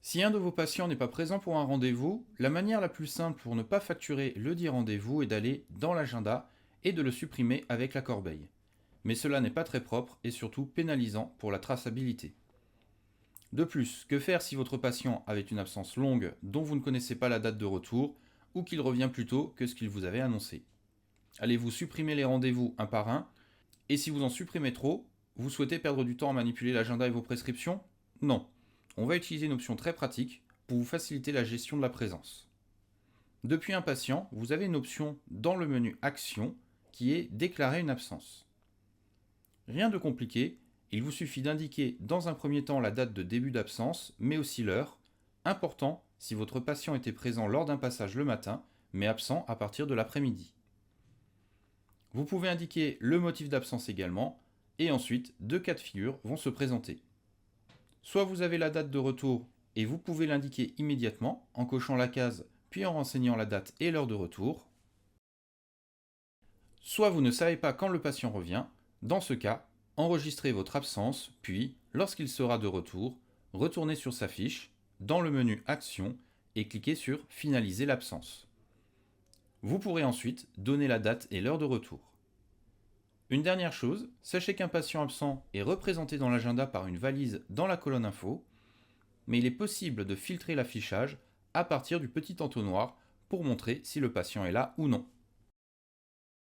Si un de vos patients n'est pas présent pour un rendez-vous, la manière la plus simple pour ne pas facturer le dit rendez-vous est d'aller dans l'agenda et de le supprimer avec la corbeille. Mais cela n'est pas très propre et surtout pénalisant pour la traçabilité. De plus, que faire si votre patient avait une absence longue dont vous ne connaissez pas la date de retour ou qu'il revient plus tôt que ce qu'il vous avait annoncé? Allez-vous supprimer les rendez-vous un par un? Et si vous en supprimez trop, vous souhaitez perdre du temps à manipuler l'agenda et vos prescriptions? Non. On va utiliser une option très pratique pour vous faciliter la gestion de la présence. Depuis un patient, vous avez une option dans le menu Action qui est Déclarer une absence. Rien de compliqué, il vous suffit d'indiquer dans un premier temps la date de début d'absence, mais aussi l'heure, important si votre patient était présent lors d'un passage le matin, mais absent à partir de l'après-midi. Vous pouvez indiquer le motif d'absence également, et ensuite deux cas de figure vont se présenter. Soit vous avez la date de retour et vous pouvez l'indiquer immédiatement en cochant la case puis en renseignant la date et l'heure de retour. Soit vous ne savez pas quand le patient revient. Dans ce cas, enregistrez votre absence puis, lorsqu'il sera de retour, retournez sur sa fiche, dans le menu Action et cliquez sur Finaliser l'absence. Vous pourrez ensuite donner la date et l'heure de retour. Une dernière chose, sachez qu'un patient absent est représenté dans l'agenda par une valise dans la colonne Info, mais il est possible de filtrer l'affichage à partir du petit entonnoir pour montrer si le patient est là ou non.